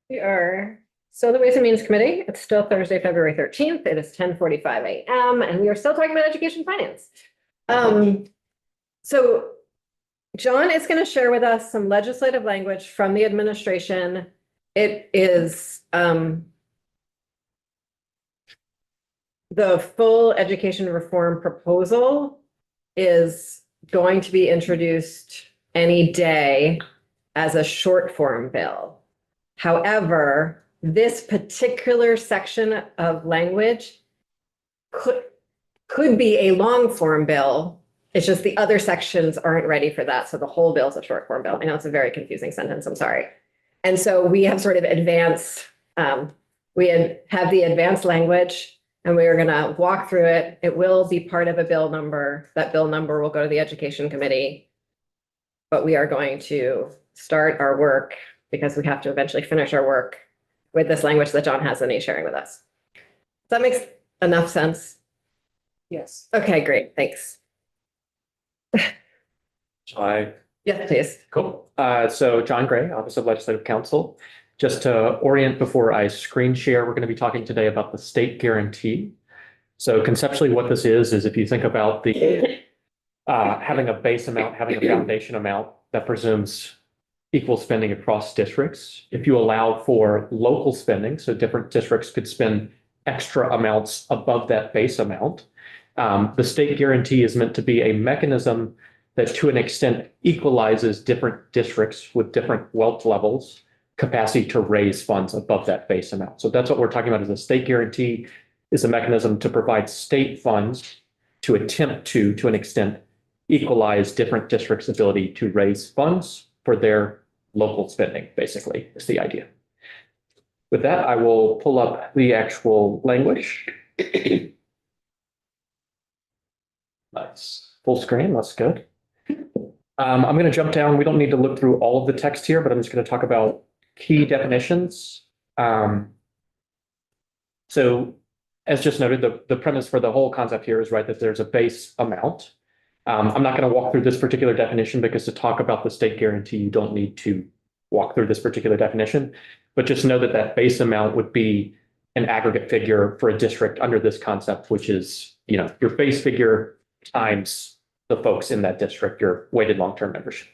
We are still the Ways and Means Committee. It's still Thursday, February 13th. It is 10:45 a.m. and we are still talking about education finance. So John is going to share with us some legislative language from the administration. It is the full education reform proposal is going to be introduced any day as a short form bill. However, this particular section of language could be a long form bill. It's just the other sections aren't ready for that. So the whole bill is a short form bill. I know it's a very confusing sentence. I'm sorry. And so we have sort of advanced, we have the advanced language and we are going to walk through it. It will be part of a bill number. That bill number will go to the Education Committee. But we are going to start our work because we have to eventually finish our work with this language that John has and he's sharing with us. Does that make enough sense? Yes. Okay, great. Thanks. Hi. Yes, please. Cool. So John Gray, Office of Legislative Counsel. Just to orient before I screen share, we're going to be talking today about the state guarantee. So conceptually what this is if you think about the having a base amount, having a foundation amount that presumes equal spending across districts. If you allow for local spending, so different districts could spend extra amounts above that base amount, the state guarantee is meant to be a mechanism that to an extent equalizes different districts with different wealth levels, capacity to raise funds above that base amount. So that's what we're talking about is a state guarantee is a mechanism to provide state funds to attempt to an extent, equalize different districts' ability to raise funds for their local spending, basically, is the idea. With that, I will pull up the actual language. Nice. Full screen, that's good. I'm going to jump down. We don't need to look through all of the text here, but I'm just going to talk about key definitions. So as just noted, the premise for the whole concept here is right that there's a base amount. I'm not going to walk through this particular definition because to talk about the state guarantee, you don't need to walk through this particular definition, but just know that that base amount would be an aggregate figure for a district under this concept, which is, your base figure times the folks in that district, your weighted long-term membership.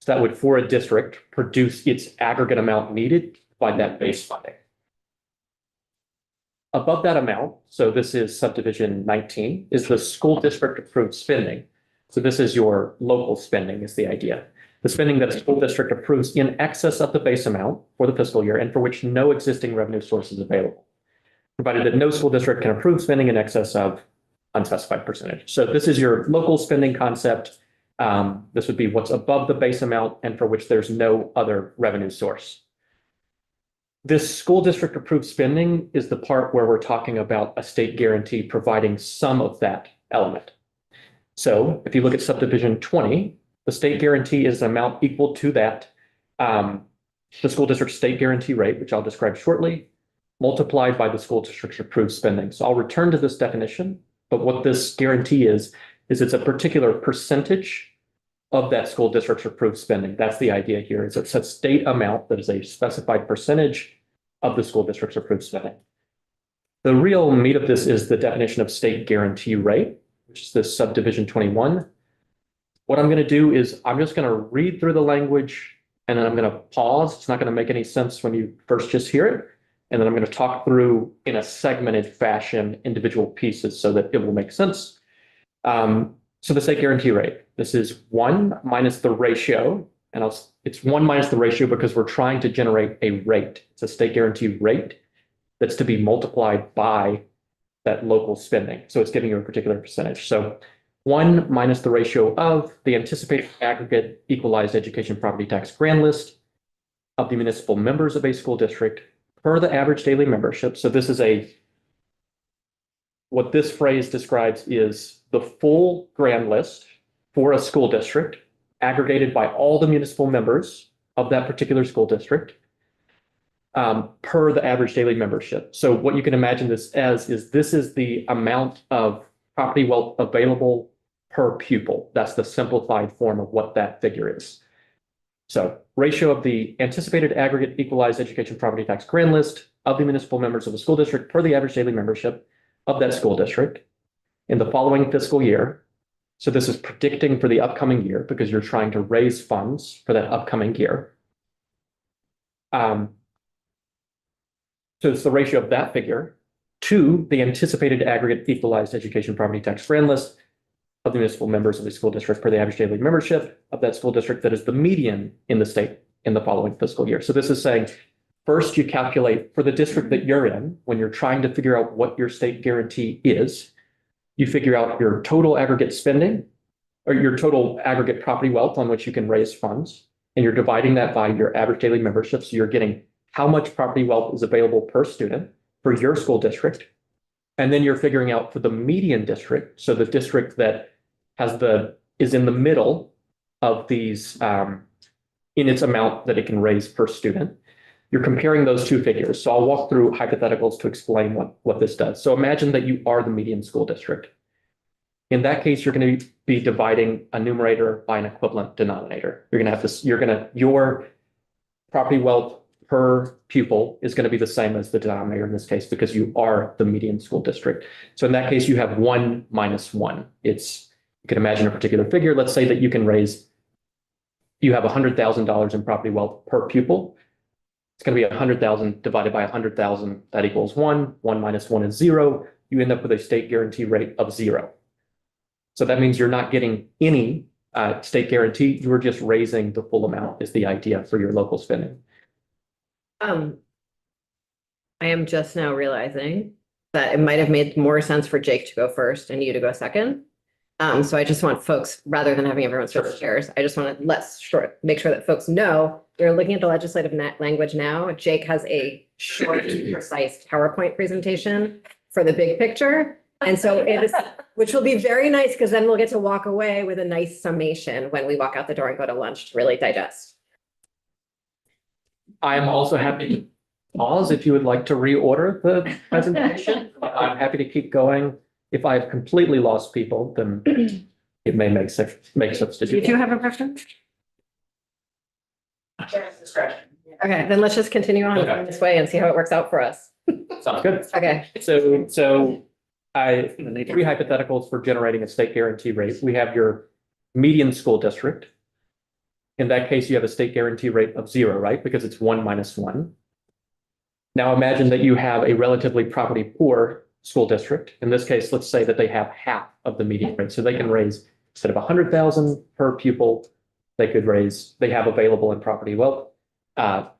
So that would, for a district, produce its aggregate amount needed by that base funding. Above that amount, so this is subdivision 19, is the school district approved spending. So this is your local spending is the idea. The spending that a school district approves in excess of the base amount for the fiscal year and for which no existing revenue source is available, provided that no school district can approve spending in excess of unspecified percentage. So this is your local spending concept. This would be what's above the base amount and for which there's no other revenue source. This school district approved spending is the part where we're talking about a state guarantee providing some of that element. So if you look at subdivision 20, the state guarantee is an amount equal to that, the school district state guarantee rate, which I'll describe shortly, multiplied by the school district's approved spending. So I'll return to this definition, but what this guarantee is it's a particular percentage of that school district's approved spending. That's the idea here, is it's a state amount that is a specified percentage of the school district's approved spending. The real meat of this is the definition of state guarantee rate, which is this subdivision 21. What I'm going to do is I'm just going to read through the language and then I'm going to pause. It's not going to make any sense when you first just hear it. And then I'm going to talk through in a segmented fashion individual pieces so that it will make sense. So the state guarantee rate, this is 1 minus the ratio, and it's 1 minus the ratio because we're trying to generate a rate. It's a state guarantee rate that's to be multiplied by that local spending. So it's giving you a particular percentage. So 1 minus the ratio of the anticipated aggregate equalized education property tax grand list of the municipal members of a school district per the average daily membership. So this is what this phrase describes is the full grand list for a school district aggregated by all the municipal members of that particular school district per the average daily membership. So what you can imagine this as is this is the amount of property wealth available per pupil. That's the simplified form of what that figure is. So ratio of the anticipated aggregate equalized education property tax grand list of the municipal members of the school district per the average daily membership of that school district in the following fiscal year. So this is predicting for the upcoming year because you're trying to raise funds for that upcoming year. So it's the ratio of that figure to the anticipated aggregate equalized education property tax grand list of the municipal members of the school district per the average daily membership of that school district that is the median in the state in the following fiscal year. So this is saying, first you calculate for the district that you're in, when you're trying to figure out what your state guarantee is, you figure out your total aggregate spending or your total aggregate property wealth on which you can raise funds, and you're dividing that by your average daily membership. So you're getting how much property wealth is available per student for your school district. And then you're figuring out for the median district, so the district that is in the middle of these in its amount that it can raise per student. You're comparing those two figures. So I'll walk through hypotheticals to explain what this does. So imagine that you are the median school district. In that case, you're going to be dividing a numerator by an equivalent denominator. You're going to have your property wealth per pupil is going to be the same as the denominator in this case because you are the median school district. So in that case, you have 1 minus 1. You can imagine a particular figure. Let's say that you have $100,000 in property wealth per pupil. It's going to be 100,000 divided by 100,000. That equals 1. 1 minus 1 is 0. You end up with a state guarantee rate of 0. So that means you're not getting any state guarantee. You are just raising the full amount is the idea for your local spending. I am just now realizing that it might have made more sense for Jake to go first and you to go second. So I just want folks, rather than having everyone switch chairs, I just want to make sure that folks know you're looking at the legislative language now. Jake has a short, precise PowerPoint presentation for the big picture. And so it is, which will be very nice because then we'll get to walk away with a nice summation when we walk out the door and go to lunch to really digest. I'm also happy to pause if you would like to reorder the presentation. I'm happy to keep going. If I've completely lost people, then it may make sense to do. Do you have a preference? Okay, then let's just continue on this way and see how it works out for us. Sounds good. Okay. So I need 3 hypotheticals for generating a state guarantee rate. We have your median school district. In that case, you have a state guarantee rate of 0, right? Because it's 1 minus 1. Now imagine that you have a relatively property poor school district. In this case, let's say that they have half of the median rate. So they can raise, instead of 100,000 per pupil, they have available in property wealth,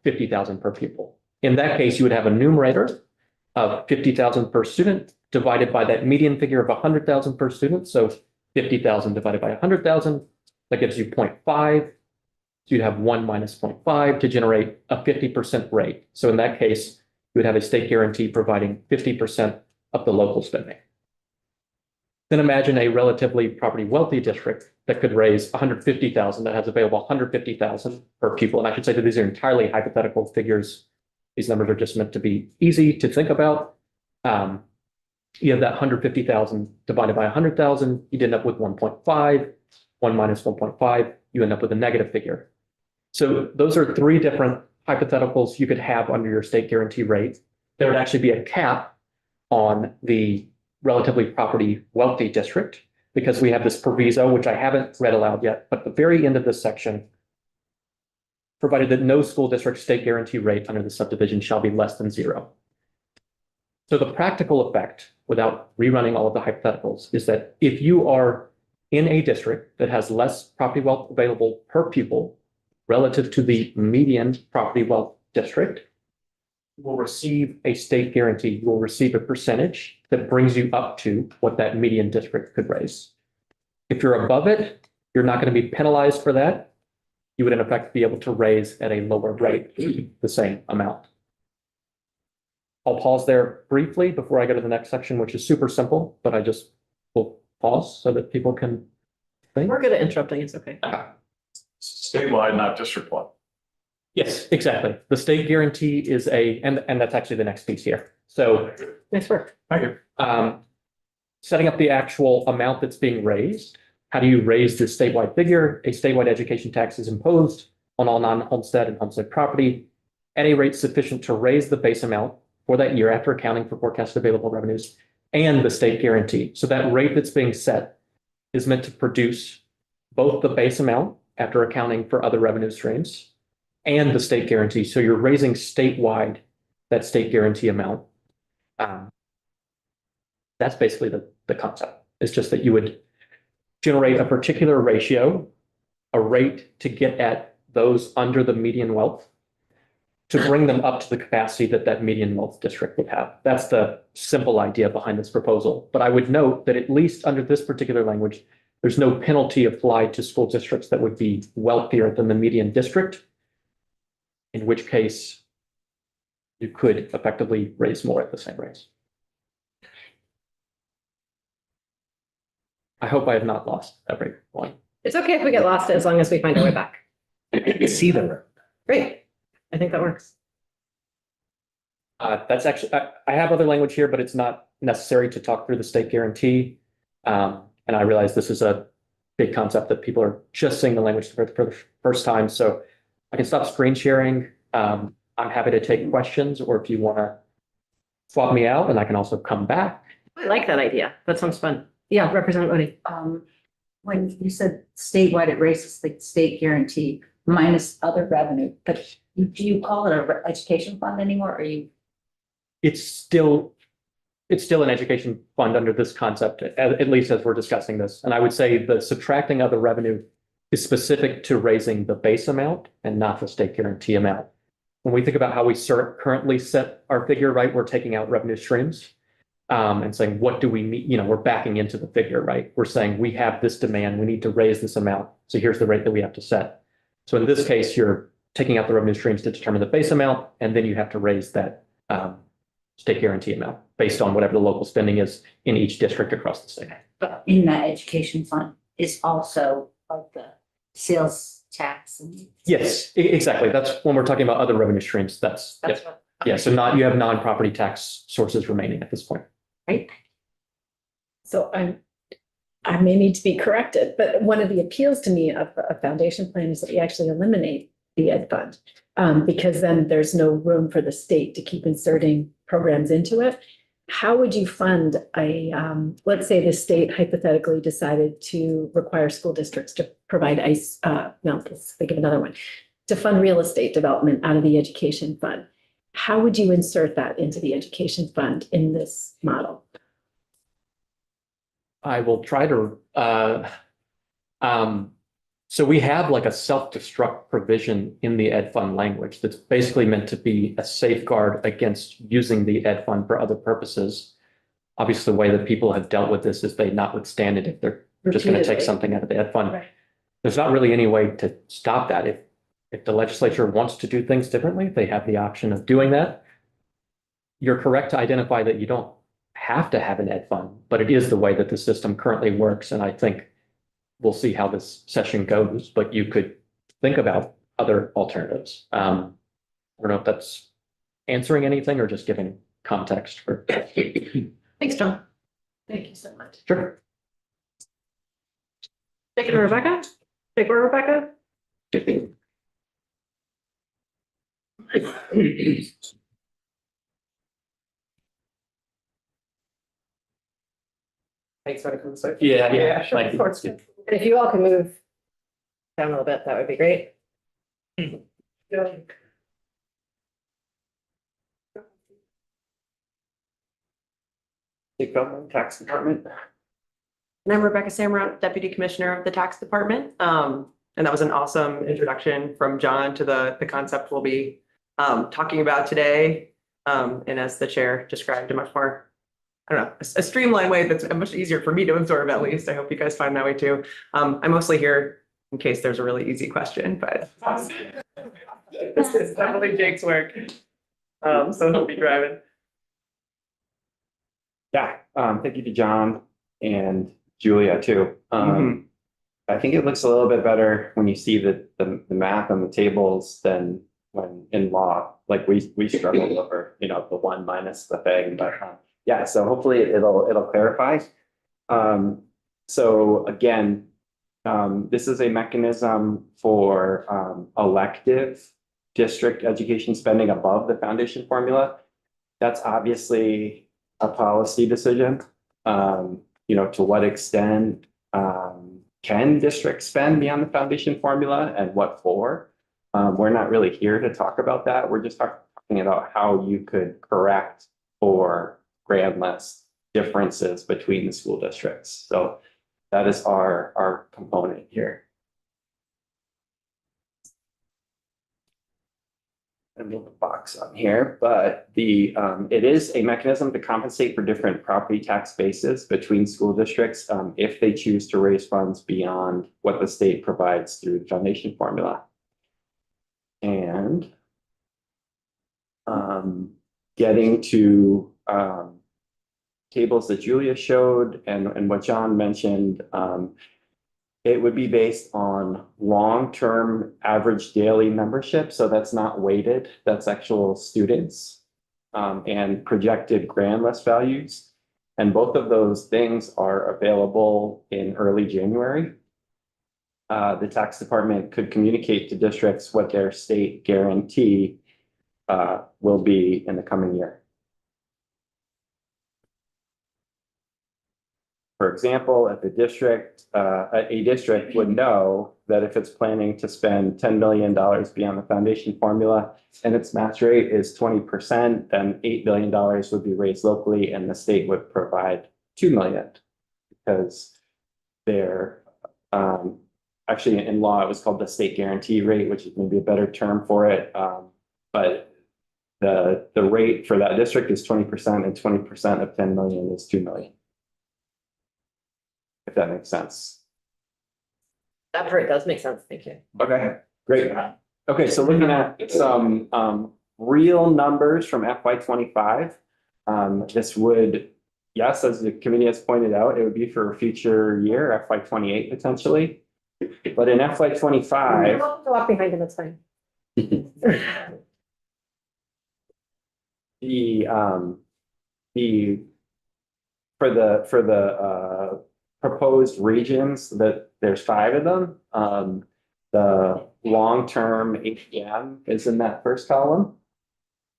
50,000 per pupil. In that case, you would have a numerator of 50,000 per student divided by that median figure of 100,000 per student. So 50,000 divided by 100,000, that gives you 0.5. So you'd have 1 minus 0.5 to generate a 50% rate. So in that case, you would have a state guarantee providing 50% of the local spending. Then imagine a relatively property wealthy district that could raise 150,000, that has available 150,000 per pupil. And I should say that these are entirely hypothetical figures. These numbers are just meant to be easy to think about. You have that 150,000 divided by 100,000, you'd end up with 1.5, 1 minus 1.5, you end up with a negative figure. So those are 3 different hypotheticals you could have under your state guarantee rate. There would actually be a cap on the relatively property wealthy district because we have this proviso, which I haven't read aloud yet, but the very end of this section, provided that no school district state guarantee rate under the subdivision shall be less than 0. So the practical effect, without rerunning all of the hypotheticals, is that if you are in a district that has less property wealth available per pupil relative to the median property wealth district, you will receive a state guarantee. You will receive a percentage that brings you up to what that median district could raise. If you're above it, you're not going to be penalized for that. You would in effect be able to raise at a lower rate the same amount. I'll pause there briefly before I go to the next section, which is super simple, but I just will pause so that people can think. We're good at interrupting. It's okay. Statewide, not district-wide. Yes, exactly. The state guarantee is and that's actually the next piece here. So Nice work. Thank you. setting up the actual amount that's being raised. How do you raise this statewide figure? A statewide education tax is imposed on all non-homestead and homestead property at a rate sufficient to raise the base amount for that year after accounting for forecasted available revenues and the state guarantee. So that rate that's being set is meant to produce both the base amount after accounting for other revenue streams and the state guarantee. So you're raising statewide that state guarantee amount. That's basically the concept. It's just that you would generate a particular ratio, a rate to get at those under the median wealth to bring them up to the capacity that that median wealth district would have. That's the simple idea behind this proposal. But I would note that at least under this particular language, there's no penalty applied to school districts that would be wealthier than the median district, in which case you could effectively raise more at the same rates. I hope I have not lost every point. It's okay if we get lost as long as we find our way back. See them. Great. I think that works. That's actually, I have other language here, but it's not necessary to talk through the state guarantee. And I realize this is a big concept that people are just seeing the language for the first time. So I can stop screen sharing. I'm happy to take questions, or if you want to swap me out, and I can also come back. I like that idea. That sounds fun. Yeah, Representative Odie. When you said statewide, it raises the state guarantee minus other revenue, but do you call it a education fund anymore, or you? It's still an education fund under this concept, at least as we're discussing this. And I would say the subtracting other revenue is specific to raising the base amount and not the state guarantee amount. When we think about how we currently set our figure, right, we're taking out revenue streams and saying, what do we need? You know, we're backing into the figure, right? We're saying we have this demand, we need to raise this amount. So here's the rate that we have to set. So in this case, you're taking out the revenue streams to determine the base amount, and then you have to raise that state guarantee amount based on whatever the local spending is in each district across the state. But in that education fund is also like the sales tax and. Yes, exactly. That's when we're talking about other revenue streams. That's That's yeah. what. Yeah. So you have non-property tax sources remaining at this point. Right. So I may need to be corrected, but one of the appeals to me of a foundation plan is that we actually eliminate the ed fund. Because then there's no room for the state to keep inserting programs into it. How would you fund let's say the state hypothetically decided to require school districts to provide let's think of another one, to fund real estate development out of the education fund. How would you insert that into the education fund in this model? I will try to, so we have like a self-destruct provision in the ed fund language that's basically meant to be a safeguard against using the ed fund for other purposes. Obviously, the way that people have dealt with this is they notwithstand it if they're just going to take Repeatedly. something out of the ed fund. Right. There's not really any way to stop that. If the legislature wants to do things differently, they have the option of doing that. You're correct to identify that you don't have to have an ed fund, but it is the way that the system currently works. And I think we'll see how this session goes, but you could think about other alternatives. I don't know if that's answering anything or just giving context for. Thanks, John. Thank you so much. Sure. Take it to Rebecca. Take where, Rebecca? Thanks, I can say. Yeah, sure, thank of you. course. And if you all can move down a little bit, that would be great. Take Belmont Tax Department. And I'm Rebecca Samrat, Deputy Commissioner of the Tax Department. And that was an awesome introduction from John to the concept we'll be talking about today. And as the chair described, a much more, I don't know, a streamlined way that's much easier for me to absorb at least. I hope you guys find that way too. I'm mostly here in case there's a really easy question, but this is definitely Jake's work. So he'll be driving. Yeah, thank you to John and Julia too. I think it looks a little bit better when you see the math on the tables than when in law. Like we struggled over, the one minus the thing, but yeah, so hopefully it'll clarify. So again, This is a mechanism for elective district education spending above the foundation formula. That's obviously a policy decision. To what extent can districts spend beyond the foundation formula and what for? We're not really here to talk about that. We're just talking about how you could correct for grand list differences between the school districts. So that is our component here. And move the box on here, but it is a mechanism to compensate for different property tax bases between school districts if they choose to raise funds beyond what the state provides through the foundation formula. And getting to tables that Julia showed and what John mentioned, it would be based on long-term average daily membership. So that's not weighted, that's actual students and projected grand list values. And both of those things are available in early January. The tax department could communicate to districts what their state guarantee will be in the coming year. For example, if a district would know that if it's planning to spend $10 million beyond the foundation formula and its match rate is 20%, then $8 billion would be raised locally and the state would provide $2 million because they're actually in law, it was called the state guarantee rate, which is maybe a better term for it. But the rate for that district is 20% and 20% of 10 million is 2 million. If that makes sense. That part does make sense. Thank you. Okay, great. Okay, so looking at some real numbers from FY25. This would, yes, as the committee has pointed out, it would be for a future year, FY28 potentially. But in FY25, Walk behind him, it's fine. for the proposed regions, that there's 5 of them. The long-term HDM is in that first column.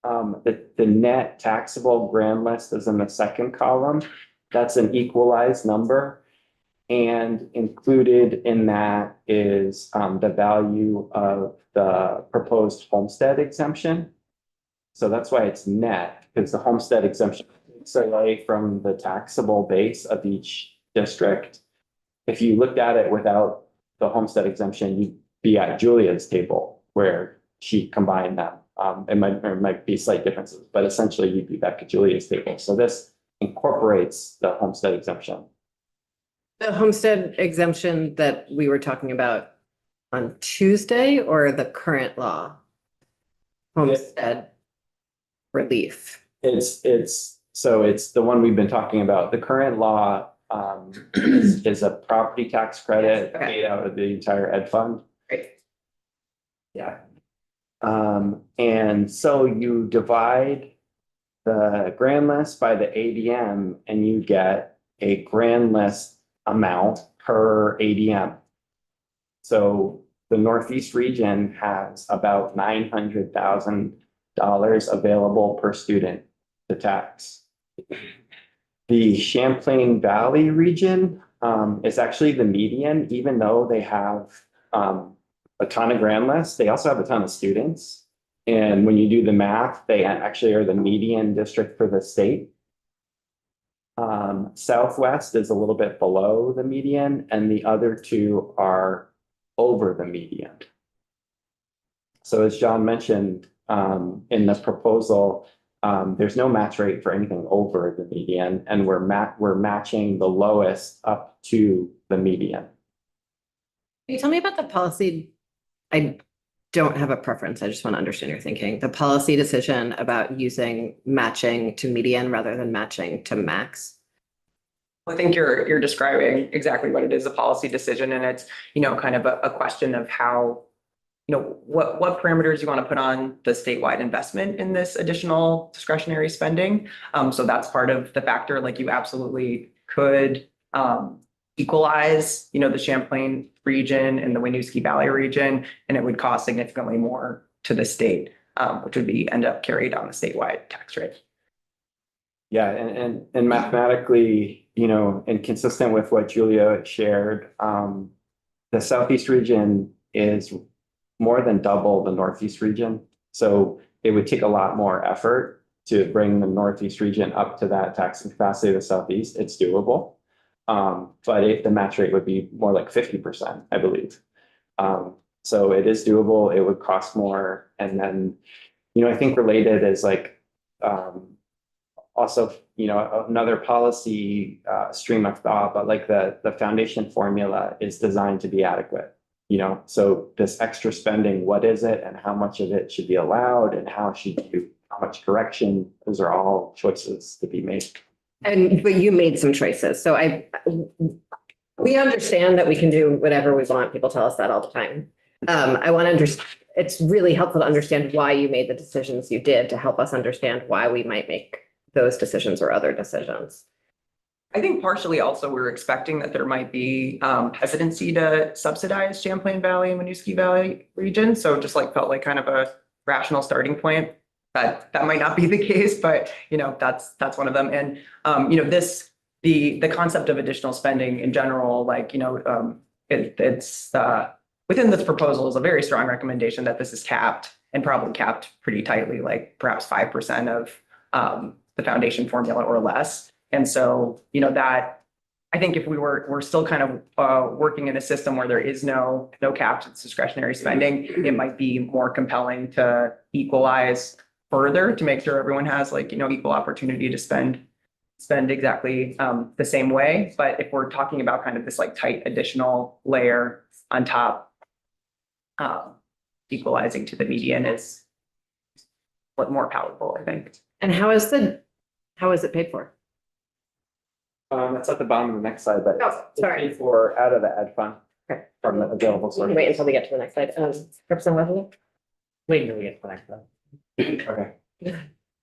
The net taxable grand list is in the second column. That's an equalized number. And included in that is the value of the proposed homestead exemption. So that's why it's net, because the homestead exemption takes away from the taxable base of each district. If you looked at it without the homestead exemption, you'd be at Julia's table where she combined them. There might be slight differences, but essentially you'd be back at Julia's table. So this incorporates the homestead exemption. The homestead exemption that we were talking about on Tuesday or the current law? Homestead relief. It's the one we've been talking about. The current law is a property tax credit Okay. paid out of the entire ed fund. Great. Yeah. And so you divide the grand list by the ADM and you get a grand list amount per ADM. So the Northeast region has about $900,000 available per student to tax. The Champlain Valley region is actually the median, even though they have a ton of grand lists, they also have a ton of students. And when you do the math, they actually are the median district for the state. Southwest is a little bit below the median, and the other two are over the median. So as John mentioned, in the proposal, there's no match rate for anything over the median, and we're matching the lowest up to the median. Can you tell me about the policy? I don't have a preference. I just want to understand your thinking. The policy decision about using matching to median rather than matching to max. I think you're describing exactly what it is, a policy decision, and it's, kind of a question of how, what parameters you want to put on the statewide investment in this additional discretionary spending. So that's part of the factor, like you absolutely could equalize, the Champlain region and the Winooski Valley region, and it would cost significantly more to the state, which would end up carried on the statewide tax rate. Yeah, and mathematically, and consistent with what Julia shared, the Southeast region is more than double the Northeast region. So it would take a lot more effort to bring the Northeast region up to that taxing capacity of the Southeast. It's doable. But the match rate would be more like 50%, I believe. So it is doable. It would cost more. And then, I think related is like, also, another policy stream of thought, but like the foundation formula is designed to be adequate. So this extra spending, what is it and how much of it should be allowed and how much correction? Those are all choices to be made. But you made some choices. So we understand that we can do whatever we want. People tell us that all the time. I want to understand, it's really helpful to understand why you made the decisions you did to help us understand why we might make those decisions or other decisions. I think partially also we were expecting that there might be hesitancy to subsidize Champlain Valley and Winooski Valley region. So just felt like kind of a rational starting point. That might not be the case, but that's one of them. And the concept of additional spending in general, it's within this proposal is a very strong recommendation that this is capped and probably capped pretty tightly, like perhaps 5% of the foundation formula or less. And so, that I think if we're still kind of working in a system where there is no capped, it's discretionary spending, it might be more compelling to equalize further to make sure everyone has equal opportunity to spend exactly the same way. But if we're talking about kind of this tight additional layer on top, equalizing to the median is what more palatable, I think. And how is it paid for? That's at the bottom of the next slide, but Oh, sorry. it's paid for out of the ed fund. Okay. From the available sources. Wait until we get to the next slide. Representative Weatherly? Wait until we get to that. Okay.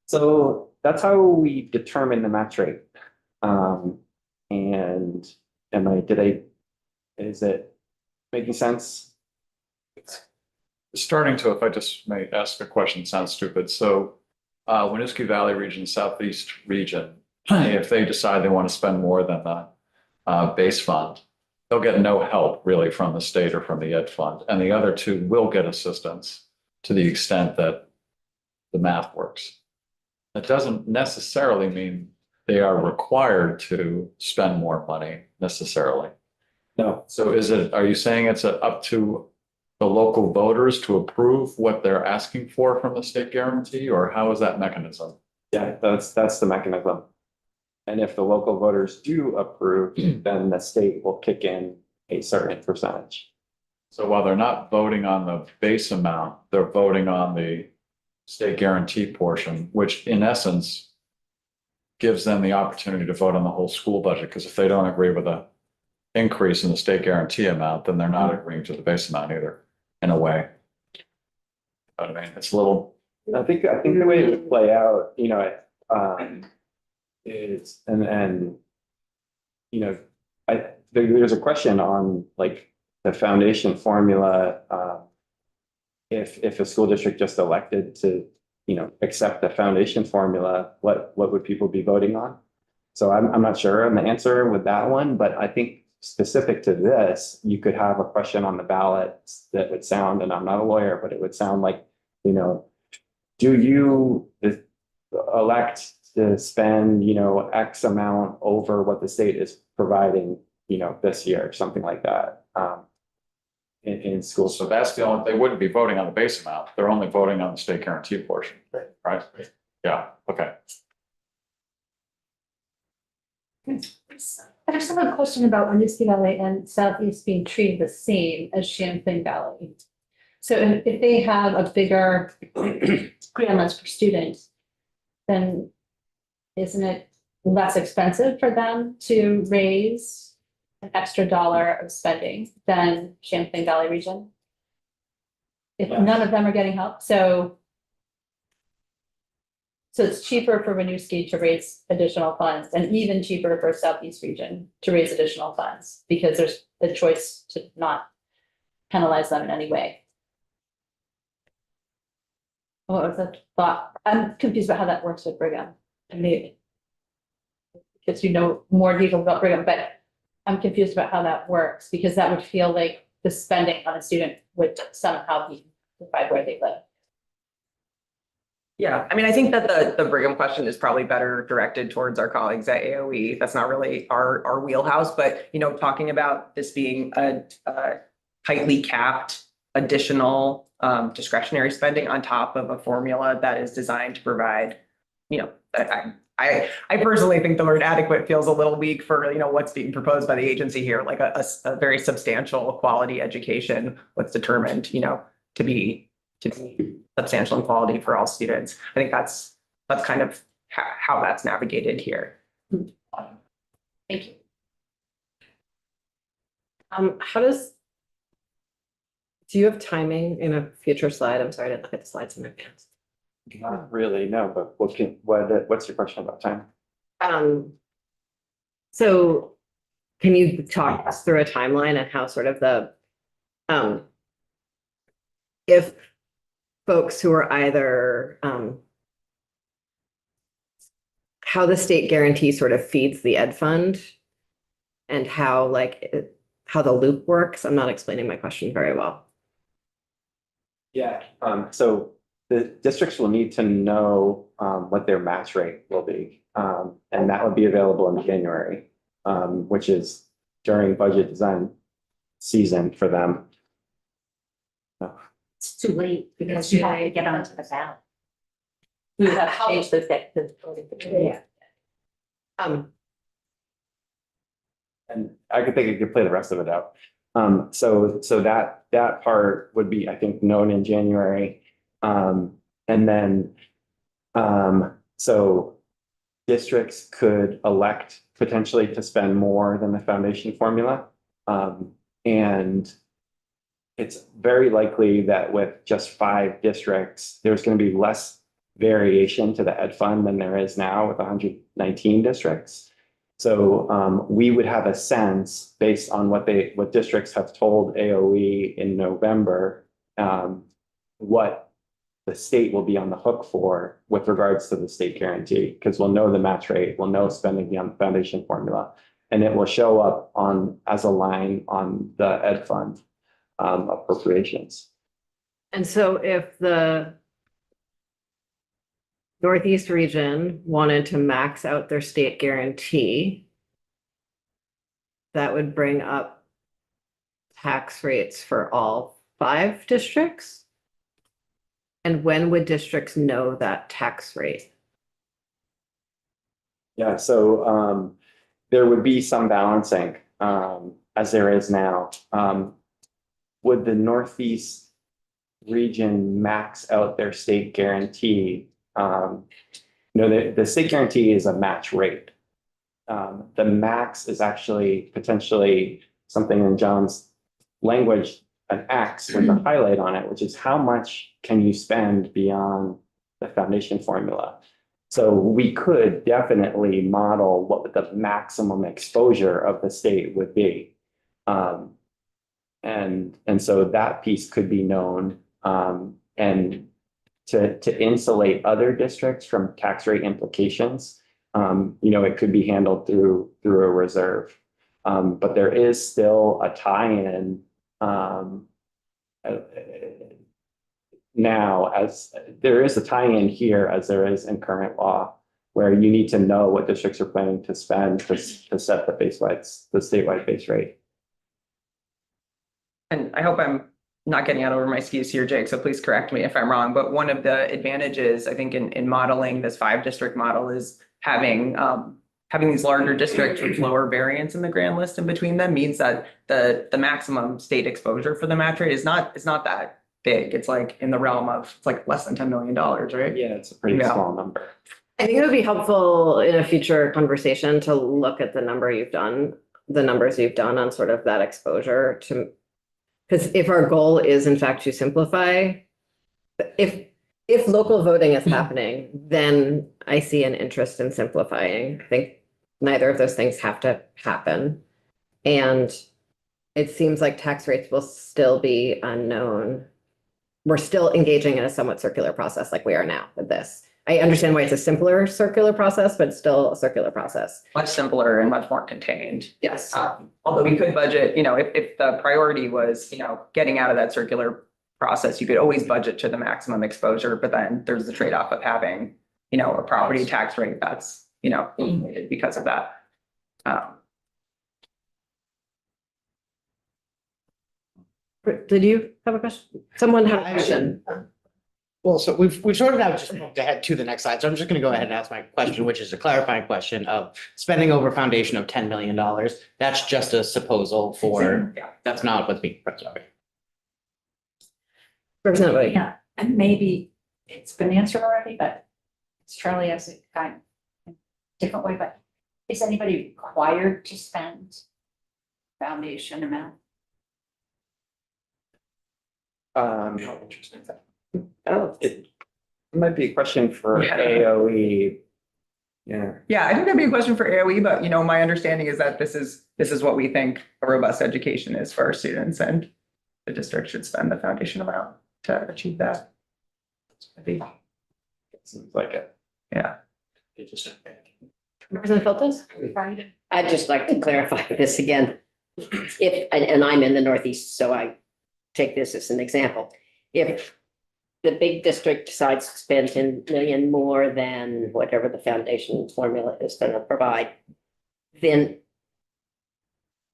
So that's how we determine the match rate. And is it making sense? Starting to, if I just may ask a question, sounds stupid. So Winooski Valley region, Southeast region, if they decide they want to spend more than the base fund, they'll get no help really from the state or from the ed fund. And the other two will get assistance to the extent that the math works. That doesn't necessarily mean they are required to spend more money necessarily. No. So are you saying it's up to the local voters to approve what they're asking for from the state guarantee, or how is that mechanism? Yeah, that's the mechanism. And if the local voters do approve, then the state will kick in a certain percentage. So while they're not voting on the base amount, they're voting on the state guarantee portion, which in essence gives them the opportunity to vote on the whole school budget. Because if they don't agree with the increase in the state guarantee amount, then they're not agreeing to the base amount either, in a way. But I mean, it's a little. I think the way it would play out, is there's a question on the foundation formula. If a school district just elected to, accept the foundation formula, what would people be voting on? So I'm not sure on the answer with that one, but I think specific to this, you could have a question on the ballot that would sound, and I'm not a lawyer, but it would sound like, do you elect to spend, X amount over what the state is providing, this year, something like that, in schools. So that's they wouldn't be voting on the base amount. They're only voting on the state guarantee portion, right? Yeah, okay. I just have a question about Winooski Valley and Southeast being treated the same as Champlain Valley. So if they have a bigger grant list per student, then isn't it less expensive for them to raise an extra dollar of spending than Champlain Valley region? If none of them are getting help, so So it's cheaper for Winooski to raise additional funds and even cheaper for Southeast region to raise additional funds because there's the choice to not penalize them in any way. What was the thought? I'm confused about how that works with Brigham. I mean, because you know more details about Brigham, but I'm confused about how that works because that would feel like the spending on a student would somehow be defined where they live. Yeah, I mean, I think that the Brigham question is probably better directed towards our colleagues at AOE. That's not really our wheelhouse, but you know, talking about this being a tightly capped additional discretionary spending on top of a formula that is designed to provide, you know, I personally think the word adequate feels a little weak for, you know, what's being proposed by the agency here, like a very substantial quality education, what's determined, you know, to be substantial in quality for all students. I think that's kind of how that's navigated here. Thank you. Do you have timing in a future slide? I'm sorry, I didn't look at the slides in advance. Not really, no, but what's your question about time? So can you talk us through a timeline and how sort of the, if folks who are either, how the state guarantee sort of feeds the ed fund and how how the loop works? I'm not explaining my question very well. Yeah, so the districts will need to know what their match rate will be. And that will be available in January, which is during budget design season for them. It's too late because you have to get onto the ballot. We would have to change the Yeah. And I could think I could play the rest of it out. So that part would be, I think, known in January. And then, so districts could elect potentially to spend more than the foundation formula. And it's very likely that with just 5 districts, there's going to be less variation to the ed fund than there is now with 119 districts. So we would have a sense based on what districts have told AOE in November, what the state will be on the hook for with regards to the state guarantee, because we'll know the match rate, we'll know spending beyond the foundation formula, and it will show up as a line on the ed fund appropriations. And so if the Northeast region wanted to max out their state guarantee, that would bring up tax rates for all 5 districts? And when would districts know that tax rate? Yeah, so there would be some balancing as there is now. Would the Northeast region max out their state guarantee? The state guarantee is a match rate. The max is actually potentially something in John's language, an X with a highlight on it, which is how much can you spend beyond the foundation formula. So we could definitely model what the maximum exposure of the state would be. And so that piece could be known, and to insulate other districts from tax rate implications, it could be handled through a reserve. But there is still a tie-in now, as there is a tie-in here as there is in current law, where you need to know what districts are planning to spend to set the statewide base rate. And I hope I'm not getting out over my skis here, Jake, so please correct me if I'm wrong. But one of the advantages, I think, in modeling this 5-district model is having these larger districts with lower variance in the grand list in between them means that the maximum state exposure for the match rate is not that big. It's like in the realm of, it's like less than $10 million, right? Yeah, it's a pretty small number. I think it would be helpful in a future conversation to look at the numbers you've done on sort of that exposure because if our goal is in fact to simplify, if if local voting is happening, then I see an interest in simplifying. I think neither of those things have to happen. And it seems like tax rates will still be unknown. We're still engaging in a somewhat circular process like we are now with this. I understand why it's a simpler circular process, but still a circular process. Much simpler and much more contained. Yes. Although we could budget, if the priority was, getting out of that circular process, you could always budget to the maximum exposure, but then there's the trade-off of having, a property tax rate that's, inflated because of that. Did you have a question? Someone had a question. Well, so we've sort of now just moved ahead to the next slide. So I'm just going to go ahead and ask my question, which is a clarifying question of spending over foundation of $10 million. That's just a supposal for, that's not what's being proposed. Representative Wade. Yeah, and maybe it's been answered already, but Charlie has a kind of different way, but is anybody required to spend foundation amount? It might be a question for Yeah. AOE. Yeah. Yeah, I think that'd be a question for AOE, but my understanding is that this is what we think a robust education is for our students, and the district should spend the foundation amount to achieve that. I think, Seems like it. yeah. Representative Feltes? I'd just like to clarify this again. And I'm in the Northeast, so I take this as an example. If the big district decides to spend 10 million more than whatever the foundation formula is going to provide, then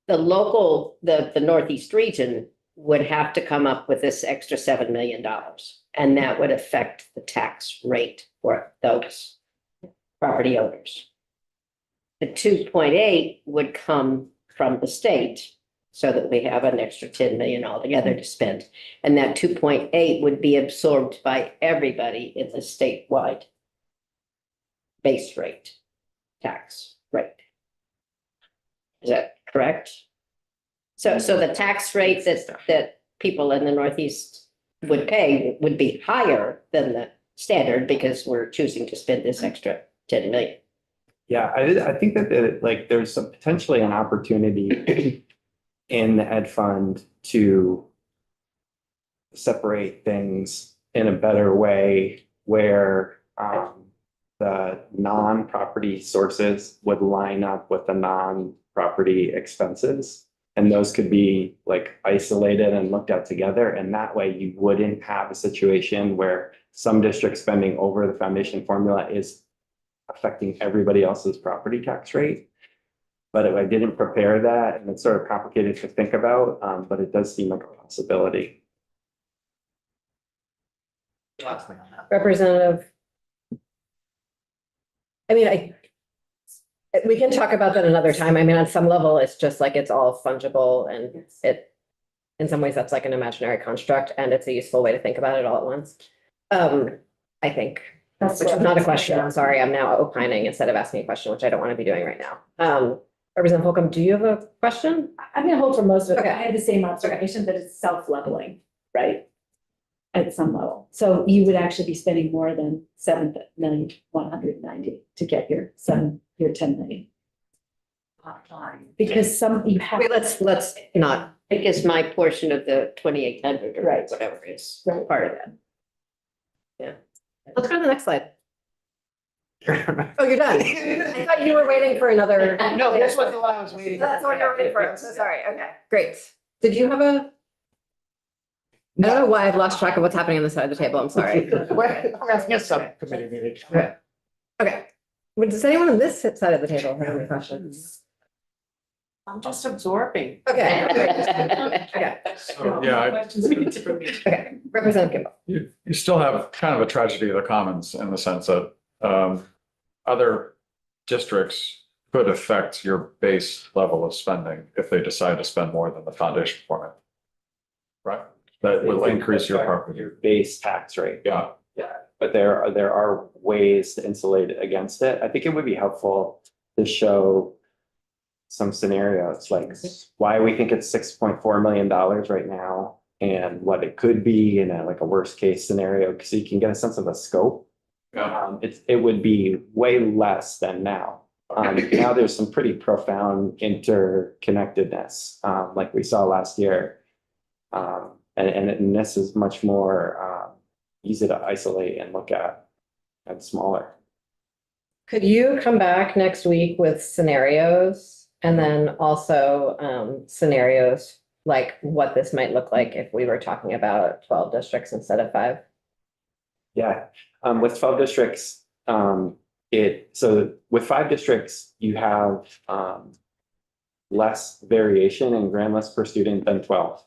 the Northeast region would have to come up with this extra $7 million. And that would affect the tax rate for those property owners. The 2.8 would come from the state so that we have an extra 10 million altogether to spend. And that 2.8 would be absorbed by everybody in the statewide base rate, tax rate. Is that correct? So the tax rate that people in the Northeast would pay would be higher than the standard because we're choosing to spend this extra 10 million. Yeah, I think that there's some potentially an opportunity in the ed fund to separate things in a better way where the non-property sources would line up with the non-property expenses. And those could be isolated and looked at together. And that way you wouldn't have a situation where some district spending over the foundation formula is affecting everybody else's property tax rate. But I didn't prepare that, and it's sort of complicated to think about, but it does seem like a possibility. Representative. I mean, we can talk about that another time. I mean, on some level, it's just like it's all fungible and in some ways, that's like an imaginary construct, and it's a useful way to think about it all at once. I think, which is not a question. I'm sorry. I'm now opining instead of asking a question, which I don't want to be doing right now. Representative Holcomb, do you have a question? I'm gonna hold for most of it. Okay. I had the same observation that it's self-leveling, right? At some level. So you would actually be spending more than 7,190,000 to get your 10 million. Because you have. Wait, let's not. Because my portion of the 2,800 or Right. whatever is Right. part of that. Yeah. Let's go to the next slide. Oh, you're done. I thought you were waiting for another. No, this was the one I was waiting. That's what you're waiting for. I'm so sorry. Okay, great. Did you have a? I don't know why I've lost track of what's happening on this side of the table. I'm sorry. We're having a subcommittee meeting. Okay. Well, does anyone on this side of the table have any questions? I'm just absorbing. Okay. Okay. So, yeah, Okay. Representative Kimball. you still have kind of a tragedy of the commons in the sense that other districts could affect your base level of spending if they decide to spend more than the foundation formula. Right? That will increase your property. Your base tax rate. Yeah. Yeah, but there are ways to insulate against it. I think it would be helpful to show some scenarios, like why we think it's $6.4 million right now, and what it could be in a, like a worst case scenario, so you can get a sense of the scope. Yeah. It would be way less than now. Now there's some pretty profound interconnectedness, like we saw last year. And this is much more, easy to isolate and look at and smaller. Could you come back next week with scenarios and then also scenarios like what this might look like if we were talking about 12 districts instead of 5? Yeah, with 12 districts, so with 5 districts, you have less variation in grand list per student than 12.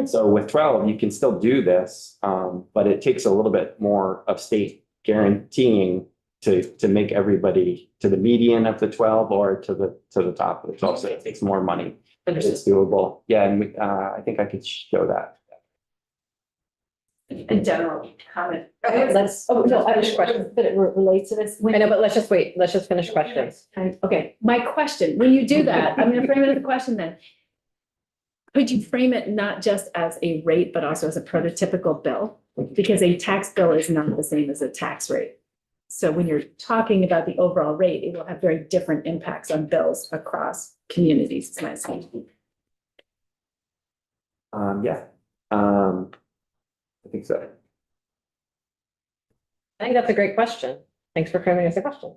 So with 12, you can still do this, but it takes a little bit more of state guaranteeing to make everybody to the median of the 12 or to the top of the 12. So it takes more money. It's doable. Yeah, and I think I could show that. In general, comment. Okay, let's, Oh, no, I finish have questions. but it relates to this. I know, but let's just wait. Let's just finish questions. Okay, my question, when you do that, I'm gonna frame it as a question then. Could you frame it not just as a rate, but also as a prototypical bill? Because a tax bill is not the same as a tax rate. So when you're talking about the overall rate, it will have very different impacts on bills across communities, is my assumption. Yeah, I think so. I think that's a great question. Thanks for framing it as a question.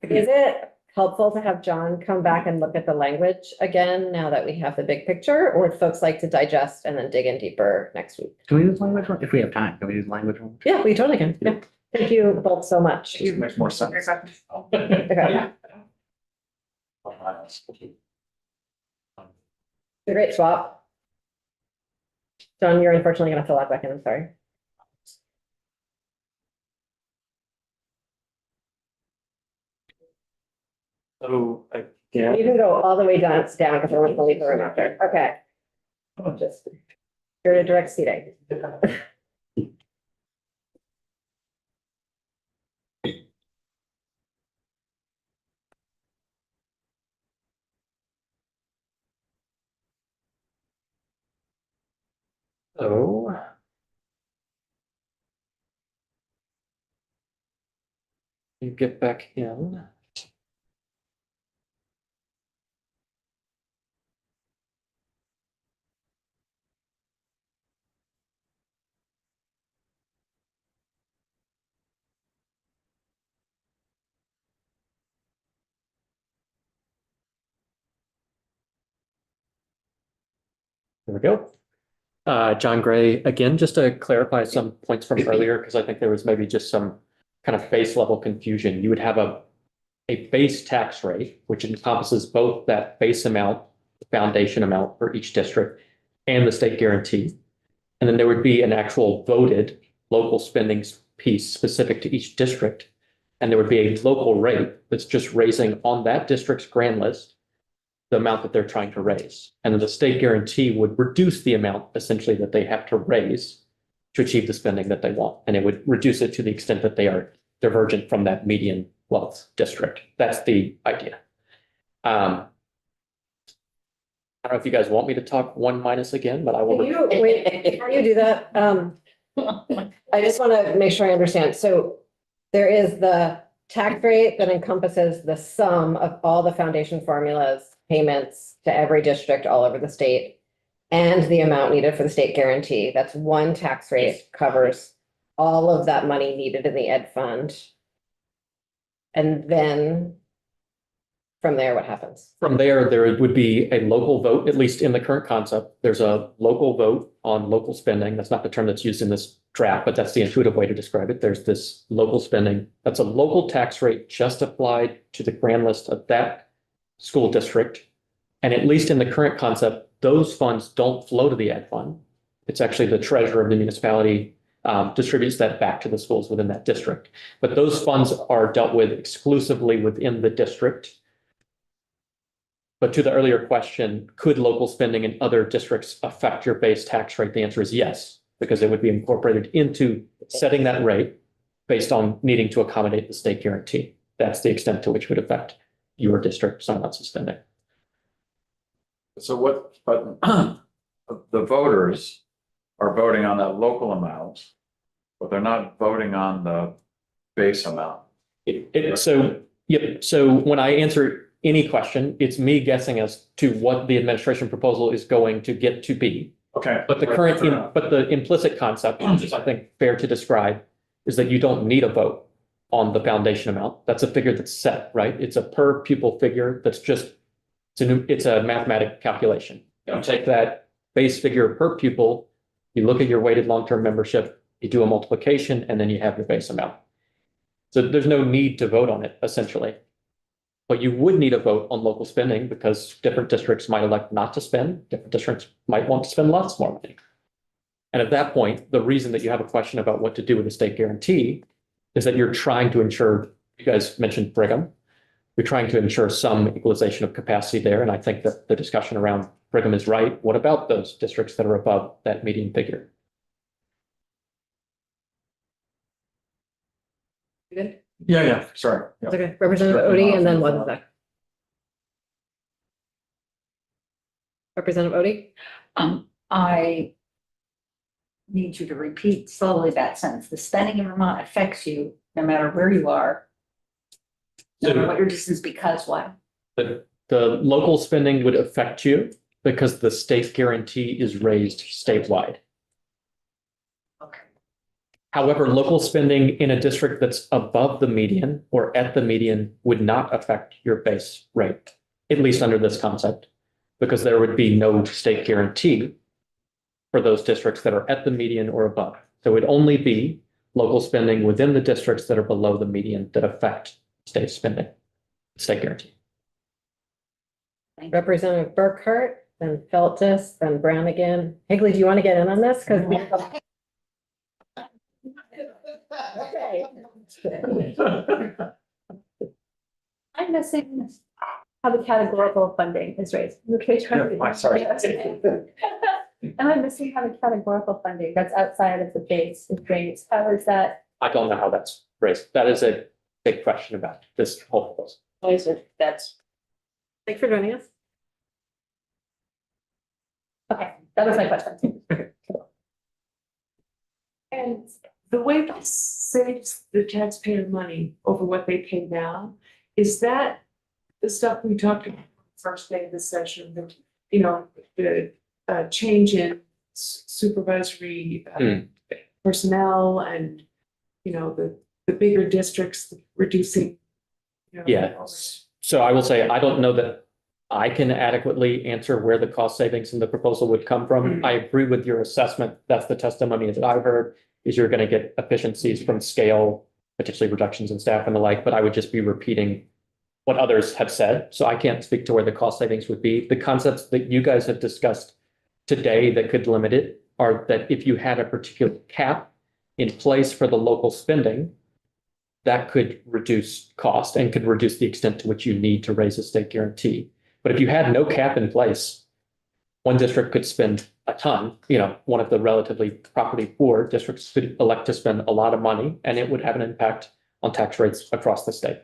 Is it helpful to have John come back and look at the language again now that we have the big picture, or would folks like to digest and then dig in deeper next week? Can we use language one? If we have time, can we use language one? Yeah, we totally can. Yeah. Thank you both so much. It makes more sense. Okay. A great swap. John, you're unfortunately gonna fill out back in, I'm sorry. So, You can go all the way down because we're going to leave the room after. Okay. Just here to direct seating. So. You get back in. There we go. John Gray, again, just to clarify some points from earlier, because I think there was maybe just some kind of base level confusion. You would have a base tax rate, which encompasses both that base amount, the foundation amount for each district, and the state guarantee. And then there would be an actual voted local spending piece specific to each district. And there would be a local rate that's just raising on that district's grand list the amount that they're trying to raise. And then the state guarantee would reduce the amount essentially that they have to raise to achieve the spending that they want. And it would reduce it to the extent that they are divergent from that median wealth district. That's the idea. I don't know if you guys want me to talk 1- again, but I will. Can you, wait, before you do that, I just want to make sure I understand. So there is the tax rate that encompasses the sum of all the foundation formulas, payments to every district all over the state, and the amount needed for the state guarantee. That's one tax rate, covers all of that money needed in the ed fund. And then from there, what happens? From there, there would be a local vote, at least in the current concept. There's a local vote on local spending. That's not the term that's used in this draft, but that's the intuitive way to describe it. There's this local spending. That's a local tax rate just applied to the grand list of that school district. And at least in the current concept, those funds don't flow to the ed fund. It's actually the treasurer of the municipality distributes that back to the schools within that district. But those funds are dealt with exclusively within the district. But to the earlier question, could local spending in other districts affect your base tax rate? The answer is yes, because it would be incorporated into setting that rate based on needing to accommodate the state guarantee. That's the extent to which it would affect your district, someone else's spending. So what, but the voters are voting on that local amount, but they're not voting on the base amount. So when I answer any question, it's me guessing as to what the administration proposal is going to get to be. Okay. But the implicit concept, which is I think fair to describe, is that you don't need a vote on the foundation amount. That's a figure that's set, right? It's a per pupil figure that's just, it's a mathematic calculation. You take that base figure per pupil, you look at your weighted long-term membership, you do a multiplication, and then you have your base amount. So there's no need to vote on it, essentially. But you would need a vote on local spending because different districts might elect not to spend, different districts might want to spend lots more money. And at that point, the reason that you have a question about what to do with the state guarantee is that you're trying to ensure, you guys mentioned Brigham, you're trying to ensure some equalization of capacity there. And I think that the discussion around Brigham is right. What about those districts that are above that median figure? You good? Yeah, sorry. Yeah. It's okay. Representative Odie and then Wozniak. Representative Odie? I need you to repeat slowly that sentence. The spending in Vermont affects you no matter where you are. No matter what your distance, because what? The local spending would affect you because the state guarantee is raised statewide. Okay. However, local spending in a district that's above the median or at the median would not affect your base rate, at least under this concept, because there would be no state guarantee for those districts that are at the median or above. So it would only be local spending within the districts that are below the median that affect state spending, state guarantee. Representative Burkhart, then Feltus, then Brown again. Higley, do you want to get in on this? Because I'm missing how the categorical funding is raised. Okay, Sorry. Am I missing how the categorical funding that's outside of the base is raised? How is that? I don't know how that's raised. That is a big question about this whole proposal. That's thanks for joining us. Okay, that was my question. And the way that saves the taxpayer money over what they pay now, is that the stuff we talked about first day of the session, the change in supervisory personnel and, the bigger districts reducing. Yes. So I will say, I don't know that I can adequately answer where the cost savings in the proposal would come from. I agree with your assessment. That's the testimony that I've heard, is you're going to get efficiencies from scale, potentially reductions in staff and the like, but I would just be repeating what others have said. So I can't speak to where the cost savings would be. The concepts that you guys have discussed today that could limit it are that if you had a particular cap in place for the local spending, that could reduce cost and could reduce the extent to which you need to raise a state guarantee. But if you had no cap in place, one district could spend a ton, one of the relatively property poor districts could elect to spend a lot of money, and it would have an impact on tax rates across the state.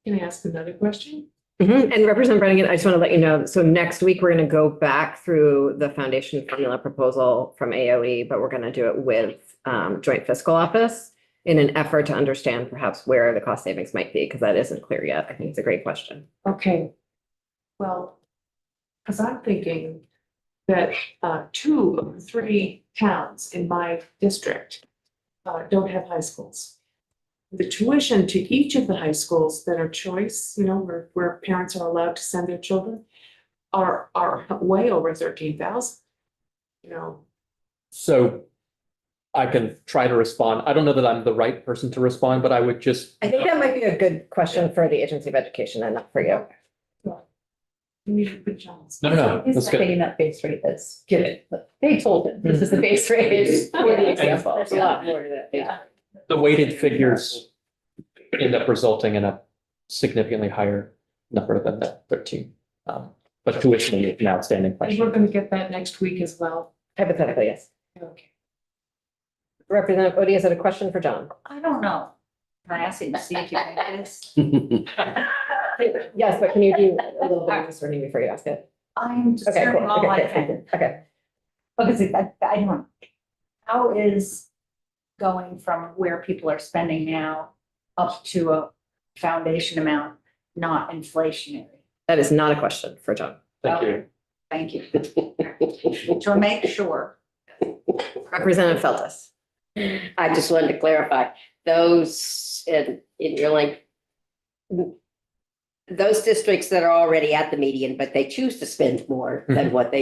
Can I ask another question? And Representative Brannigan, I just want to let you know, so next week, we're going to go back through the foundation formula proposal from AOE, but we're going to do it with Joint Fiscal Office in an effort to understand perhaps where the cost savings might be, because that isn't clear yet. I think it's a great question. Okay. Well, because I'm thinking that 2 of the 3 towns in my district don't have high schools. The tuition to each of the high schools that are choice, where parents are allowed to send their children, are way over 13,000. So I can try to respond. I don't know that I'm the right person to respond, but I would just. I think that might be a good question for the Agency of Education and not for you. You need a good chance. No, He's that's not good. getting that base rate that's given. They told him this is the base rate for the example. There's a lot more to that. Yeah. The weighted figures end up resulting in a significantly higher number than that 13. But tuition is an outstanding And question. we're going to get that next week as well. Hypothetically, yes. Okay. Representative Odie, is it a question for John? I don't know. Can I ask you to see if you can do this? Yes, but can you do a little bit of discerning before you ask it? I'm just Okay, sharing cool. all I Okay, can. okay. Because I don't, how is going from where people are spending now up to a foundation amount not inflationary? That is not a question for John. Thank you. Thank you. To make sure. Representative Feltus. I just wanted to clarify, those in your link, those districts that are already at the median, but they choose to spend more than what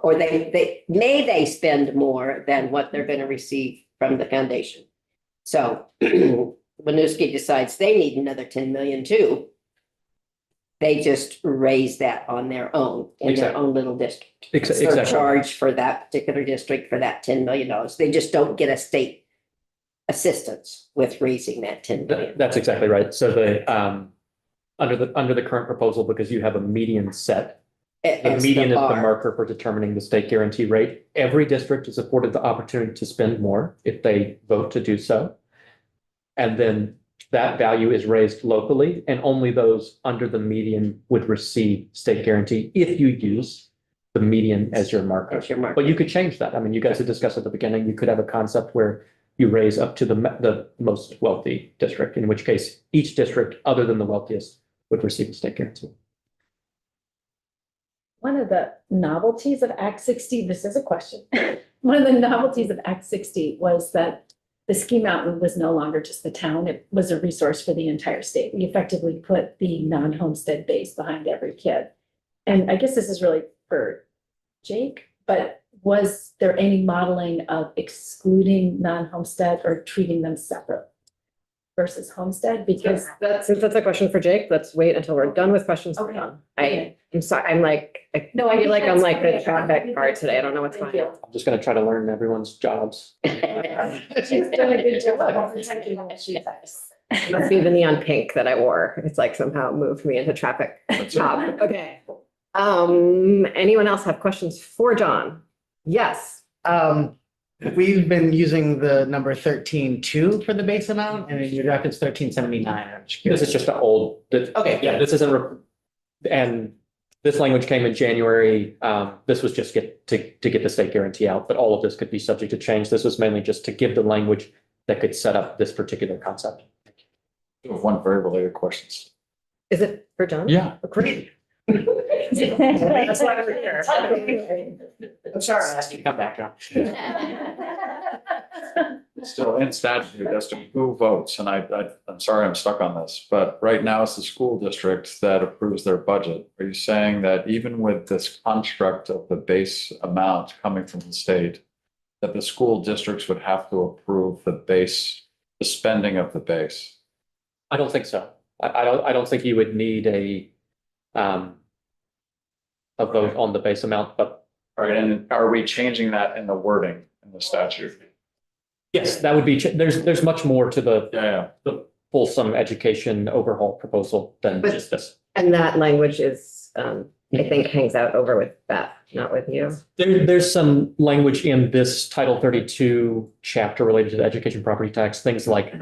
or they spend more than what they're going to receive from the foundation. So Winooski decides they need another 10 million too. They just raise that on their own in their Exactly. own little district. Exactly. Surcharge for that particular district for that $10 million. They just don't get a state assistance with raising that 10 million. That's exactly right. So under the current proposal, because you have a median set, the As the median is the bar. marker for determining the state guarantee rate. Every district is afforded the opportunity to spend more if they vote to do so. And then that value is raised locally, and only those under the median would receive state guarantee if you use the median as your marker. As your marker. But you could change that. I mean, you guys had discussed at the beginning, you could have a concept where you raise up to the most wealthy district, in which case each district other than the wealthiest would receive a state guarantee. One of the novelties of Act 60, this is a question. One of the novelties of Act 60 was that the Ski Mountain was no longer just the town, it was a resource for the entire state. We effectively put the non-homestead base behind every kid. And I guess this is really for Jake, but was there any modeling of excluding non-homestead or treating them separate versus homestead? Because Since that's a question for Jake, let's wait until we're done with questions for Okay. John. I'm sorry, I'm like, I No, I feel think like I'm that's like the great. traffic card today. I don't know what's Thank going you. on. I'm just going to try to learn everyone's jobs. she's done a good job of protecting what she does. Must be the neon pink that I wore. It's like somehow moved me into traffic top. Okay. Anyone else have questions for John? Yes. We've been using the number 13.2 for the base amount, and in your draft it's 1379. I'm just This curious. is just an old, Okay, yeah, this isn't, and this language came in January. This was just to get the state guarantee out, but all of this could be subject to change. This was mainly just to give the language that could set up this particular concept. I have one very related question. Is it for John? Yeah. Great. That's why we're here. I'm sorry, I asked you to come back, John. Still in statute as to who votes, and I'm sorry I'm stuck on this, but right now it's the school district that approves their budget. Are you saying that even with this construct of the base amount coming from the state, that the school districts would have to approve the spending of the base? I don't think so. I don't think you would need a vote on the base amount, but All right, and are we changing that in the wording in the statute? yes, that would be, there's much more to Yeah, the fulsome education overhaul proposal than But- just this. And that language is, I think hangs out over with Beth, not with you. There's some language in this Title 32 chapter related to the education property tax, things like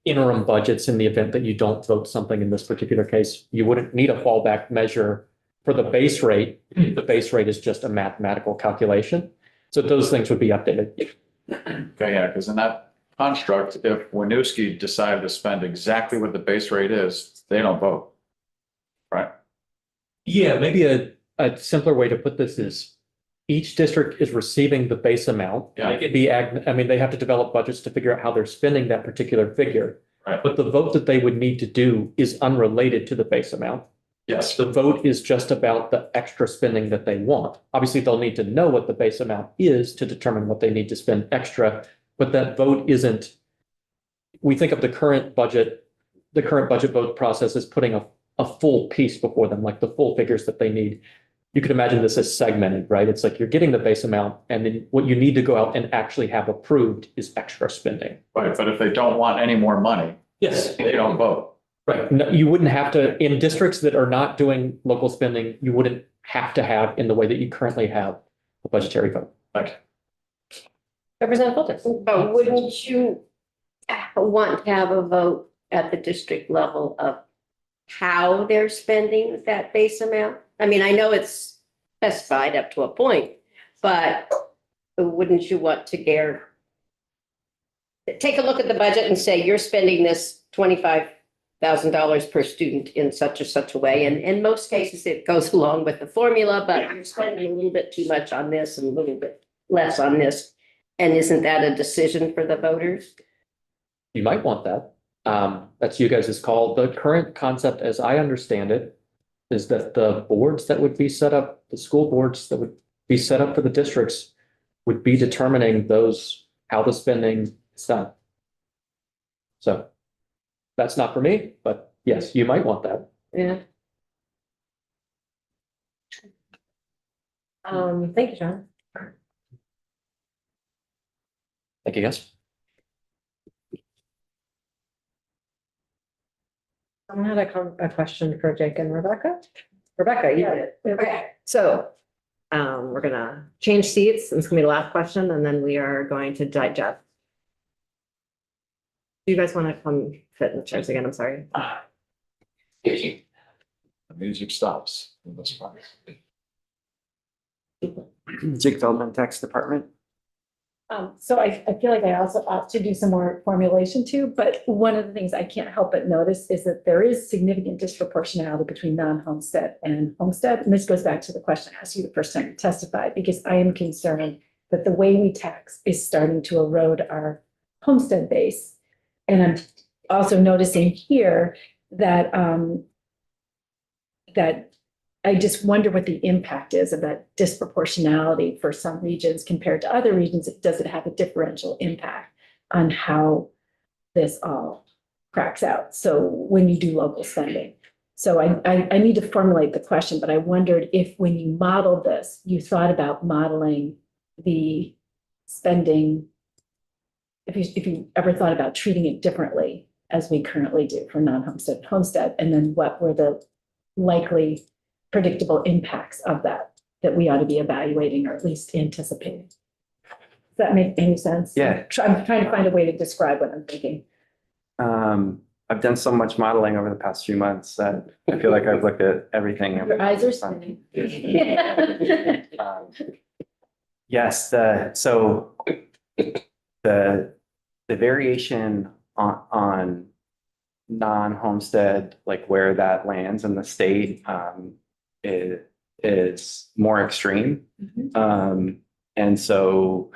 interim budgets in the event that you don't vote something in this particular case. You wouldn't need a fallback measure for the base rate. The base rate is just a mathematical calculation. So those things would be updated. Okay, yeah, because in that construct, if Winooski decided to spend exactly what the base rate is, they don't vote. Right? Yeah, maybe a simpler way to put this is each district is receiving the base amount. Yeah. They could be, I mean, they have to develop budgets to figure out how they're spending that particular figure. Right. But the vote that they would need to do is unrelated to the base amount. Yes. The vote is just about the extra spending that they want. Obviously, they'll need to know what the base amount is to determine what they need to spend extra, but that vote isn't, we think of the current budget vote process as putting a full piece before them, like the full figures that they need. You could imagine this as segmented, right? It's like you're getting the base amount, and then what you need to go out and actually have approved is extra spending. Right, but if they don't want any more money, Yes. they don't vote. Right. No, you wouldn't have to, in districts that are not doing local spending, you wouldn't have to have in the way that you currently have a budgetary vote. Like, Representative Fulton. But wouldn't you want to have a vote at the district level of how they're spending that base amount? I mean, I know it's specified up to a point, but wouldn't you want to take a look at the budget and say, you're spending this $25,000 per student in such or such a way, and in most cases, it goes along with the formula, but you're spending a little bit too much on this and a little bit less on this. And isn't that a decision for the voters? You might want that. That's you guys' call. The current concept, as I understand it, is that the boards that would be set up, the school boards that would be set up for the districts would be determining how the spending is done. So that's not for me, but yes, you might want that. Yeah. Thank you, John. Thank you, guys. Someone had a question for Jake and Rebecca. Rebecca, you did it. Okay, so we're gonna change seats. This is gonna be the last question, and then we are going to digest. Do you guys want to come sit in the chairs again? I'm sorry. The music stops in this part. Jake Feldman, Tax Department. So I feel like I also ought to do some more formulation too, but one of the things I can't help but notice is that there is significant disproportionality between non-homestead and homestead. And this goes back to the question I asked you the first time you testified, because I am concerned that the way we tax is starting to erode our homestead base. And I'm also noticing here that that I just wonder what the impact is of that disproportionality for some regions compared to other regions. Does it have a differential impact on how this all cracks out? So when you do local spending. So I need to formulate the question, but I wondered if when you modeled this, you thought about modeling the spending, if you ever thought about treating it differently as we currently do for non-homestead and homestead, and then what were the likely predictable impacts of that we ought to be evaluating or at least anticipating. Does that make any sense? Yeah. I'm trying to find a way to describe what I'm thinking. I've done so much modeling over the past few months that I feel like I've looked at everything. Your eyes are spinning. Yes, so the variation on non-homestead, like where that lands in the state, is more extreme. And so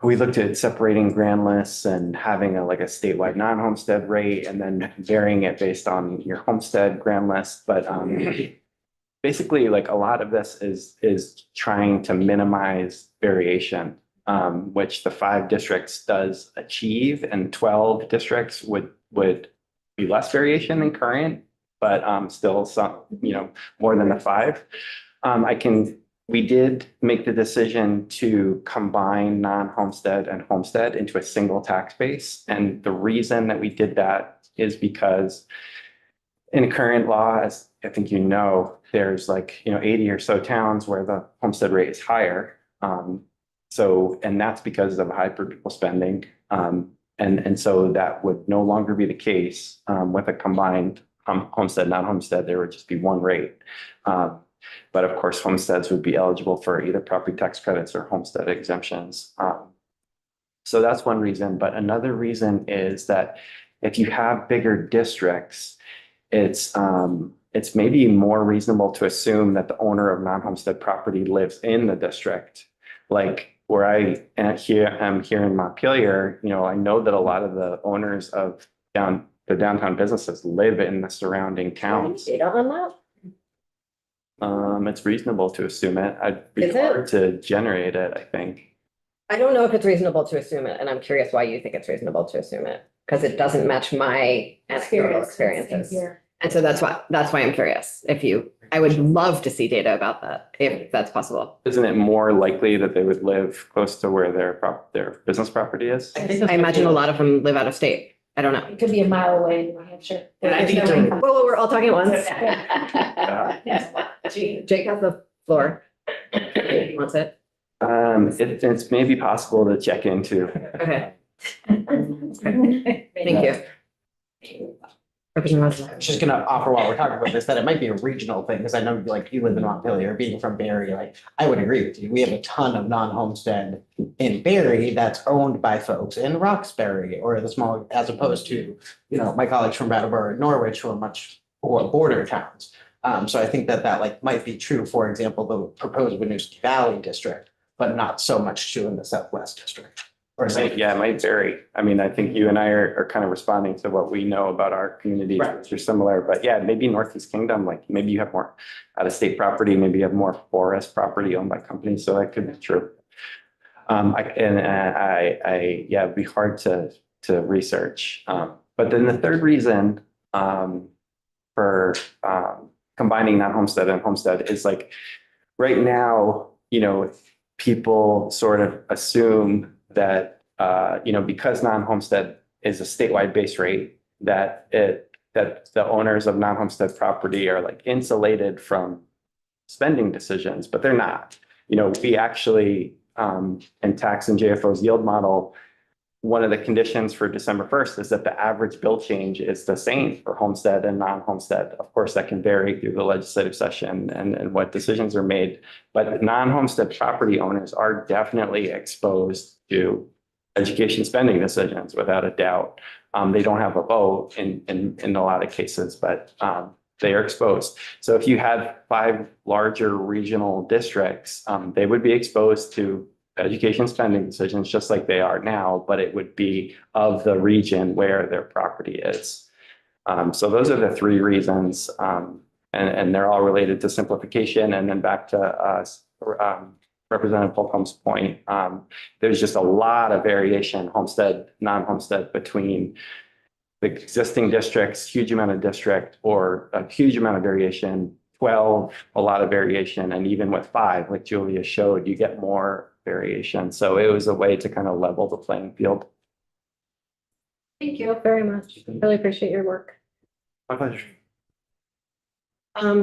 we looked at separating grand lists and having a statewide non-homestead rate and then varying it based on your homestead grand list. But basically, like a lot of this is trying to minimize variation, which the 5 districts does achieve, and 12 districts would be less variation than current, but still some, more than the 5. We did make the decision to combine non-homestead and homestead into a single tax base. And the reason that we did that is because in current law, as I think there's 80 or so towns where the homestead rate is higher. And that's because of high per pupil spending. And so that would no longer be the case with a combined homestead, non-homestead. There would just be one rate. But of course, homesteads would be eligible for either property tax credits or homestead exemptions. So that's one reason. But another reason is that if you have bigger districts, it's maybe more reasonable to assume that the owner of non-homestead property lives in the district. Like where I am here in Montpelier, I know that a lot of the owners of the downtown businesses live in the surrounding towns. Data on that? It's reasonable to assume it. I'd be Is it? hard to generate it, I think. I don't know if it's reasonable to assume it, and I'm curious why you think it's reasonable to assume it, because it doesn't match my anecdotal experiences. Here. And so that's why I'm curious. I would love to see data about that, if that's possible. Isn't it more likely that they would live close to where their business property is? I imagine a lot of them live out of state. I don't know. It could be a mile away in New Hampshire. And I think There's no it's a- way- Whoa, we're all talking at once. Yeah. Jake has the floor. He wants it. It's maybe possible to check into. Okay, thank you. Representative I was just gonna offer while we're talking about this, that it might be a regional thing, because I know like you live in Montpelier, being from Barry, like, I would agree with you. We have a ton of non-homestead in Barry that's owned by folks in Roxbury or the small, as opposed to, you know, my colleagues from Brattleboro and Norwich who are much more border towns. So I think that that like might be true, for example, the proposed Winooski Valley district, but not so much true in the Southwest district. Or something. Yeah, it might vary. I mean, I think you and I are kind of responding to what we know about our communities, Right. which are similar, but yeah, maybe Northeast Kingdom, like maybe you have more out-of-state property, maybe you have more forest property owned by companies, so that could be true. Yeah, it'd be hard to research. But then the third reason, for, combining non-homestead and homestead is like, right now, you know, people sort of assume that, you know, because non-homestead is a statewide base rate, that the owners of non-homestead property are like insulated from spending decisions, but they're not. You know, we actually, in tax and JFO's yield model, one of the conditions for December 1st is that the average bill change is the same for homestead and non-homestead. Of course, that can vary through the legislative session and what decisions are made. But non-homestead property owners are definitely exposed to education spending decisions without a doubt. They don't have a vote in a lot of cases, but they are exposed. So if you had 5 larger regional districts, they would be exposed to education spending decisions just like they are now, but it would be of the region where their property is. So those are the 3 reasons, and they're all related to simplification. And then back to Representative Holcomb's point, there's just a lot of variation, homestead, non-homestead, between the existing districts, huge amount of district, or a huge amount of variation, 12, a lot of variation, and even with 5, like Julia showed, you get more variation. So it was a way to kind of level the playing field. Thank you very much. Really appreciate your work. My pleasure.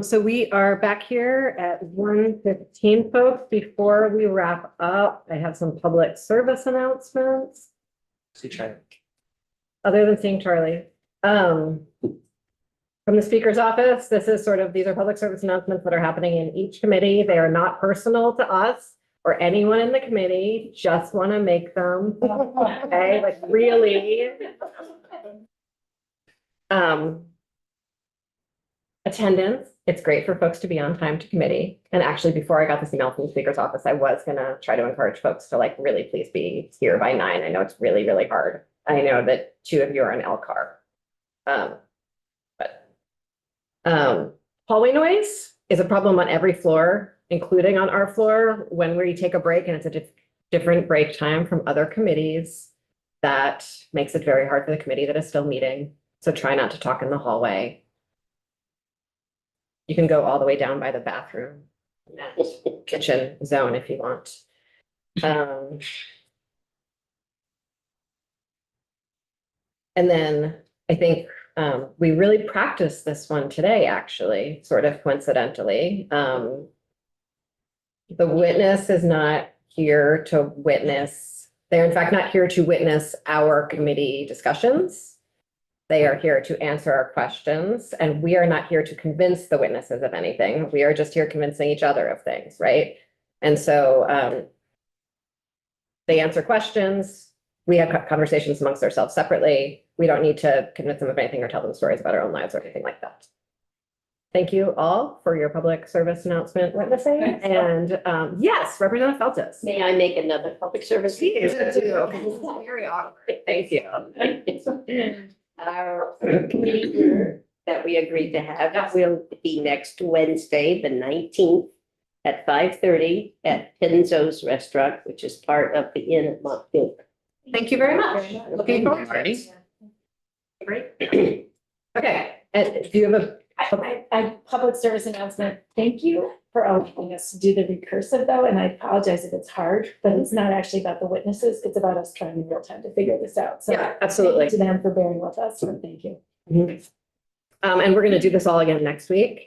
So we are back here at 1:15, folks. Before we wrap up, I have some public service announcements. Other than seeing Charlie. From the speaker's office, these are public service announcements that are happening in each committee. They are not personal to us or anyone in the committee, just want to make them, okay, like really. Attendance, it's great for folks to be on time to committee. And actually, before I got this email from the speaker's office, I was gonna try to encourage folks to like really please be here by 9. I know it's really, really hard. I know that 2 of you are in LCAR. Hallway noise is a problem on every floor, including on our floor, when we take a break and it's a different break time from other committees. That makes it very hard for the committee that is still meeting. So try not to talk in the hallway. You can go all the way down by the bathroom, and kitchen zone if you want. And then I think we really practiced this one today, actually, sort of coincidentally. The witness is not here to witness. They're in fact not here to witness our committee discussions. They are here to answer our questions, and we are not here to convince the witnesses of anything. We are just here convincing each other of things, right? And so they answer questions. We have conversations amongst ourselves separately. We don't need to convince them of anything or tell them stories about our own lives or anything like that. Thank you all for your public service announcement witnessing. And yes, Representative Feltes. May I make another public service? Please do. Very awkward. Thank you. Our committee that we agreed to have will be next Wednesday, the 19th at 5:30 at Pinzo's Restaurant, which is part of the Inn at Montpelier. Thank you very much. Looking forward to it. Great. Okay, and do you have a I public service announcement. Thank you for allowing us to do the recursive though, and I apologize if it's hard, but it's not actually about the witnesses. It's about us trying in real time to figure this out. So Yeah, absolutely. thank you to them for bearing with us, and thank you. And we're going to do this all again next week.